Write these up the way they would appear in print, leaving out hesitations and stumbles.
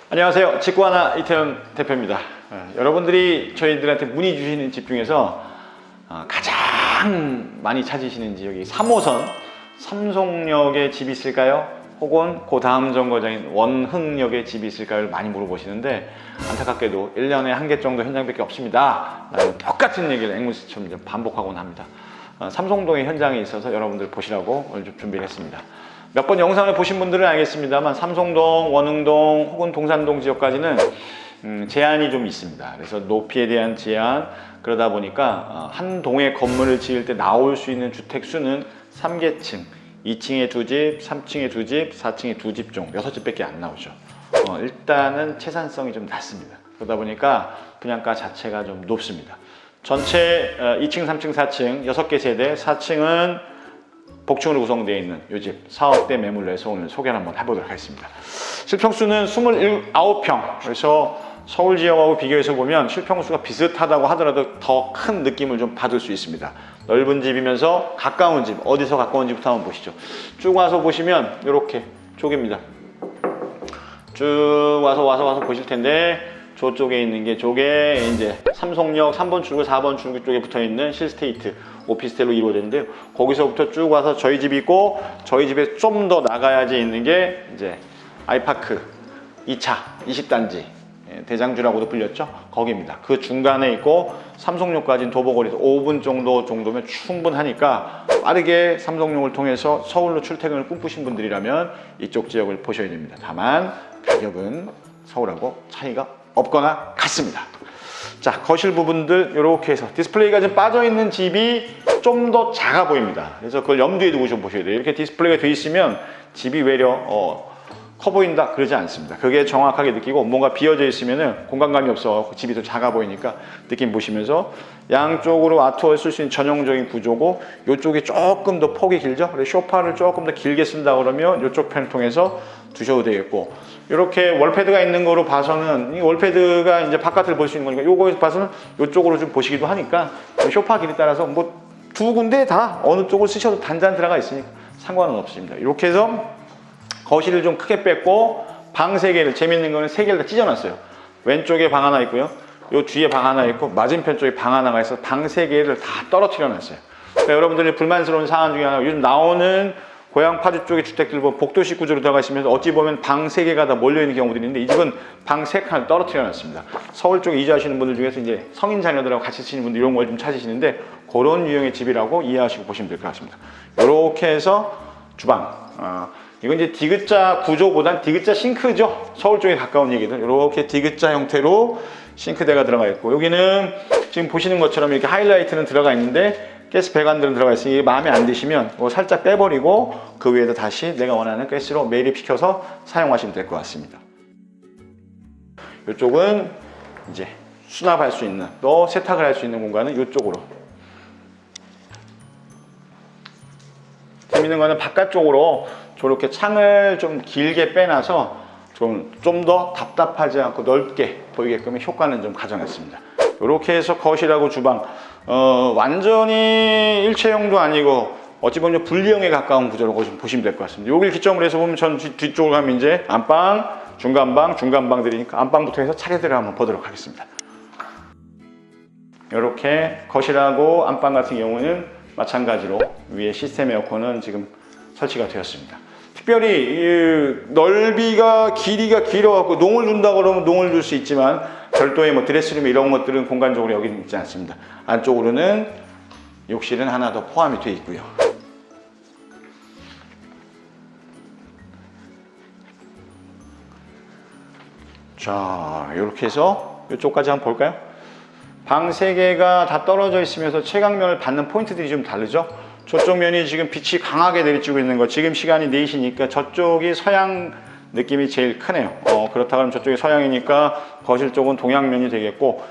안녕하세요. 직구하나 이태영 대표입니다. 여러분들이 저희들한테 문의 주시는 집 중에서 가장 많이 찾으시는 지역이 3호선 삼송역에 집이 있을까요? 혹은 그 다음 정거장인 원흥역에 집이 있을까요? 많이 물어보시는데 안타깝게도 1년에 한 개 정도 현장밖에 없습니다. 똑같은 얘기를 앵무새처럼 반복하곤 합니다. 삼성동의 현장에 있어서 여러분들 보시라고 오늘 좀 준비를 했습니다. 몇 번 영상을 보신 분들은 알겠습니다만 삼성동, 원흥동 혹은 동산동 지역까지는 제한이 좀 있습니다. 그래서 높이에 대한 제한, 그러다 보니까 한 동의 건물을 지을 때 나올 수 있는 주택 수는 3계층, 2층에 2집, 3층에 2집, 4층에 2집 정도, 6집밖에 안 나오죠. 일단은 채산성이 좀 낮습니다. 그러다 보니까 분양가 자체가 좀 높습니다. 전체 2층, 3층, 4층 6개 세대, 4층은 복층으로 구성되어 있는 이 집 4억대 매물로 해서 오늘 소개를 한번 해보도록 하겠습니다. 실평수는 29평, 그래서 서울 지역하고 비교해서 보면 실평수가 비슷하다고 하더라도 더 큰 느낌을 좀 받을 수 있습니다. 넓은 집이면서 가까운 집, 어디서 가까운 집부터 한번 보시죠. 쭉 와서 보시면 이렇게 쪽입니다. 쭉 와서 보실 텐데 저쪽에 있는 게 저게 이제 삼성역 3번 출구, 4번 출구 쪽에 붙어 있는 실스테이트 오피스텔로 이루어졌는데요. 거기서부터 쭉 와서 저희 집이 있고, 저희 집에 좀 더 나가야지 있는 게 이제 아이파크 2차 20단지 대장주라고도 불렸죠. 거기입니다. 그 중간에 있고 삼성역까지는 도보거리에서 5분 정도면 충분하니까 빠르게 삼성역을 통해서 서울로 출퇴근을 꿈꾸신 분들이라면 이쪽 지역을 보셔야 됩니다. 다만 가격은 서울하고 차이가 없거나 같습니다. 자, 거실 부분들 이렇게 해서 디스플레이가 좀 빠져있는 집이 좀 더 작아 보입니다. 그래서 그걸 염두에 두고 좀 보셔야 돼요. 이렇게 디스플레이가 돼 있으면 집이 외려 커 보인다 그러지 않습니다. 그게 정확하게 느끼고, 뭔가 비어져 있으면 공간감이 없어 집이 더 작아 보이니까 느낌 보시면서, 양쪽으로 아트월 쓸 수 있는 전용적인 구조고, 이쪽이 조금 더 폭이 길죠. 그래서 소파를 조금 더 길게 쓴다 그러면 이쪽 편을 통해서 두셔도 되겠고, 이렇게 월패드가 있는 거로 봐서는, 이 월패드가 이제 바깥을 볼 수 있는 거니까 요거에서 봐서는 이쪽으로 좀 보시기도 하니까 소파 길이에 따라서 뭐 두 군데 다 어느 쪽을 쓰셔도 단단 들어가 있으니까 상관은 없습니다. 이렇게 해서 거실을 좀 크게 뺐고, 방 3개를, 재밌는 거는 3개를 다 찢어놨어요. 왼쪽에 방 하나 있고요, 요 뒤에 방 하나 있고, 맞은편 쪽에 방 하나가 있어서 방 3개를 다 떨어뜨려 놨어요. 그러니까 여러분들이 불만스러운 사안 중에 하나, 요즘 나오는 고양 파주 쪽의 주택들 보면 복도식 구조로 들어가 있으면서 어찌 보면 방 3개가 다 몰려있는 경우들이 있는데, 이 집은 방 3칸을 떨어뜨려 놨습니다. 서울 쪽에 이주하시는 분들 중에서 이제 성인 자녀들하고 같이 쓰시는 분들 이런 걸 좀 찾으시는데, 그런 유형의 집이라고 이해하시고 보시면 될 것 같습니다. 이렇게 해서 주방, 이건 이제 디귿자 구조보단 디귿자 싱크죠. 서울 쪽에 가까운 얘기들. 이렇게 디귿자 형태로 싱크대가 들어가 있고, 여기는 지금 보시는 것처럼 이렇게 하이라이트는 들어가 있는데 가스 배관들은 들어가 있으니 마음에 안 드시면 살짝 빼버리고 그 위에다 다시 내가 원하는 가스로 매립시켜서 사용하시면 될 것 같습니다. 이쪽은 이제 수납할 수 있는, 또 세탁을 할 수 있는 공간은 이쪽으로. 재밌는 거는 바깥쪽으로 저렇게 창을 좀 길게 빼놔서 좀 더 답답하지 않고 넓게 보이게끔 효과는 좀 가져냈습니다. 이렇게 해서 거실하고 주방, 완전히 일체형도 아니고 어찌 보면 분리형에 가까운 구조라고 좀 보시면 될 것 같습니다. 여기를 기점으로 해서 보면 전 뒤쪽으로 가면 이제 안방, 중간방들이니까 안방부터 해서 차례대로 한번 보도록 하겠습니다. 이렇게 거실하고 안방 같은 경우는 마찬가지로 위에 시스템 에어컨은 지금 설치가 되었습니다. 특별히 넓이가, 길이가 길어갖고 농을 준다 그러면 농을 줄 수 있지만, 별도의 뭐 드레스룸 이런 것들은 공간적으로 여기 있지 않습니다. 안쪽으로는 욕실은 하나 더 포함이 되어 있고요. 자, 이렇게 해서 이쪽까지 한번 볼까요? 방 3개가 다 떨어져 있으면서 채광면을 받는 포인트들이 좀 다르죠. 저쪽 면이 지금 빛이 강하게 내리쬐고 있는 거, 지금 시간이 4시니까 저쪽이 서양 느낌이 제일 크네요. 그렇다 그러면 저쪽이 서양이니까 거실 쪽은 동양면이 되겠고,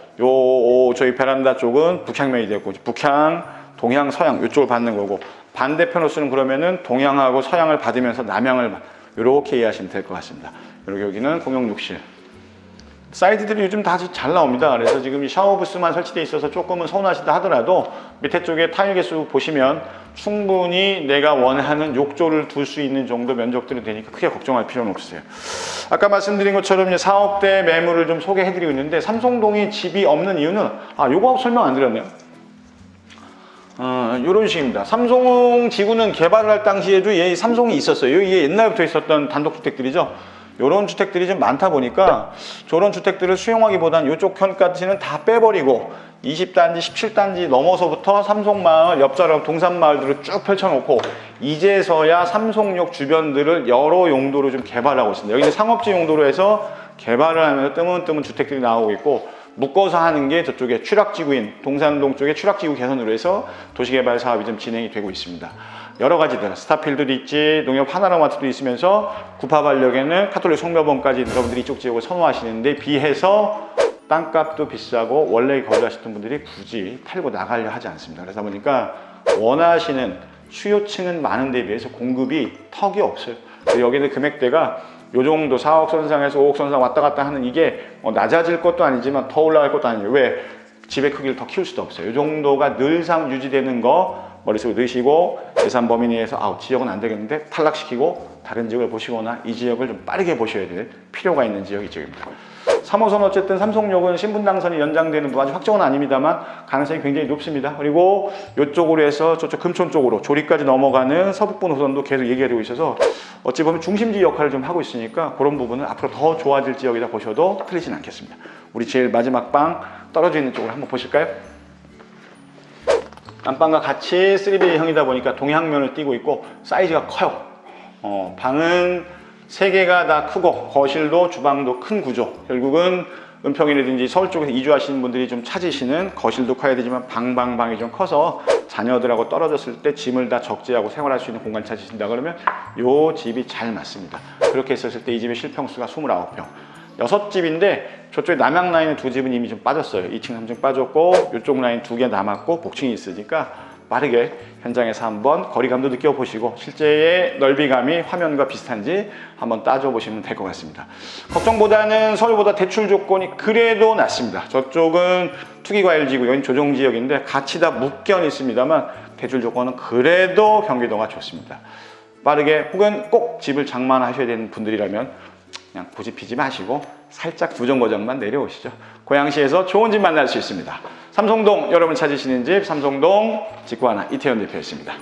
저희 베란다 쪽은 북향면이 되고, 북향, 동양, 서양 이쪽을 받는 거고, 반대편으로서는 그러면은 동양하고 서양을 받으면서 남양을 이렇게 이해하시면 될 것 같습니다. 그리고 여기는 공용 욕실. 사이드들이 요즘 다 잘 나옵니다. 그래서 지금 이 샤워 부스만 설치되어 있어서 조금은 서운하시다 하더라도 밑에 쪽에 타일 개수 보시면 충분히 내가 원하는 욕조를 둘 수 있는 정도 면적들은 되니까 크게 걱정할 필요는 없어요. 아까 말씀드린 것처럼 이제 4억대 매물을 좀 소개해드리고 있는데 삼성동이 집이 없는 이유는 요거 설명 안 드렸네요. 이런 식입니다. 삼성 지구는 개발을 할 당시에도 삼성이 있었어요. 이게 옛날부터 있었던 단독주택들이죠. 이런 주택들이 좀 많다 보니까 저런 주택들을 수용하기보다는 이쪽 편까지는 다 빼버리고 20단지, 17단지 넘어서부터 삼성마을, 옆자락 동산마을들을 쭉 펼쳐놓고 이제서야 삼성역 주변들을 여러 용도로 좀 개발하고 있습니다. 여기는 상업지 용도로 해서 개발을 하면서 뜨문뜨문 주택들이 나오고 있고 묶어서 하는 게 저쪽에 취락지구인 동산동 쪽에 취락지구 개선으로 해서 도시개발 사업이 좀 진행이 되고 있습니다. 여러 가지들, 스타필드도 있지, 농협 하나로마트도 있으면서 구파발역에는 카톨릭 성묘범까지 여러분들이 이쪽 지역을 선호하시는데 비해서 땅값도 비싸고 원래 거주하셨던 분들이 굳이 팔고 나가려 하지 않습니다. 그러다 보니까 원하시는 수요층은 많은데 비해서 공급이 턱이 없어요. 여기는 금액대가 요 정도 4억 선상에서 5억 선상 왔다 갔다 하는 이게 낮아질 것도 아니지만 더 올라갈 것도 아니에요. 왜? 집의 크기를 더 키울 수도 없어요. 이 정도가 늘상 유지되는 거 머릿속에 넣으시고 예산 범위 내에서 지역은 안 되겠는데 탈락시키고 다른 지역을 보시거나 이 지역을 좀 빠르게 보셔야 될 필요가 있는 지역이 이쪽입니다. 3호선 어쨌든 삼성역은 신분당선이 연장되는 아주 확정은 아닙니다만 가능성이 굉장히 높습니다. 그리고 이쪽으로 해서 저쪽 금촌 쪽으로 조리까지 넘어가는 서북부 노선도 계속 얘기가 되고 있어서 어찌 보면 중심지 역할을 좀 하고 있으니까 그런 부분은 앞으로 더 좋아질 지역이다 보셔도 틀리진 않겠습니다. 우리 제일 마지막 방 떨어져 있는 쪽으로 한번 보실까요? 안방과 같이 3B형이다 보니까 동양면을 띄고 있고 사이즈가 커요. 방은 3개가 다 크고 거실도 주방도 큰 구조. 결국은 은평이라든지 서울 쪽에서 이주하시는 분들이 좀 찾으시는 거실도 커야 되지만 방이 좀 커서 자녀들하고 떨어졌을 때 짐을 다 적재하고 생활할 수 있는 공간 찾으신다 그러면 이 집이 잘 맞습니다. 그렇게 했었을 때 이 집의 실평수가 29평. 6집인데 저쪽에 남양 라인의 2집은 이미 좀 빠졌어요. 2층, 3층 빠졌고 이쪽 라인 2개 남았고 복층이 있으니까 빠르게 현장에서 한번 거리감도 느껴보시고 실제의 넓이감이 화면과 비슷한지 한번 따져보시면 될 것 같습니다. 걱정보다는 서울보다 대출 조건이 그래도 낫습니다. 저쪽은 투기과열지구, 여긴 조정지역인데 같이 다 묶여 있습니다만 대출 조건은 그래도 경기도가 좋습니다. 빠르게 혹은 꼭 집을 장만하셔야 되는 분들이라면 그냥 고집피지 마시고 살짝 부정거장만 내려오시죠. 고양시에서 좋은 집 만날 수 있습니다. 삼성동 여러분 찾으시는 집 삼성동 직구하나 이태현 대표였습니다.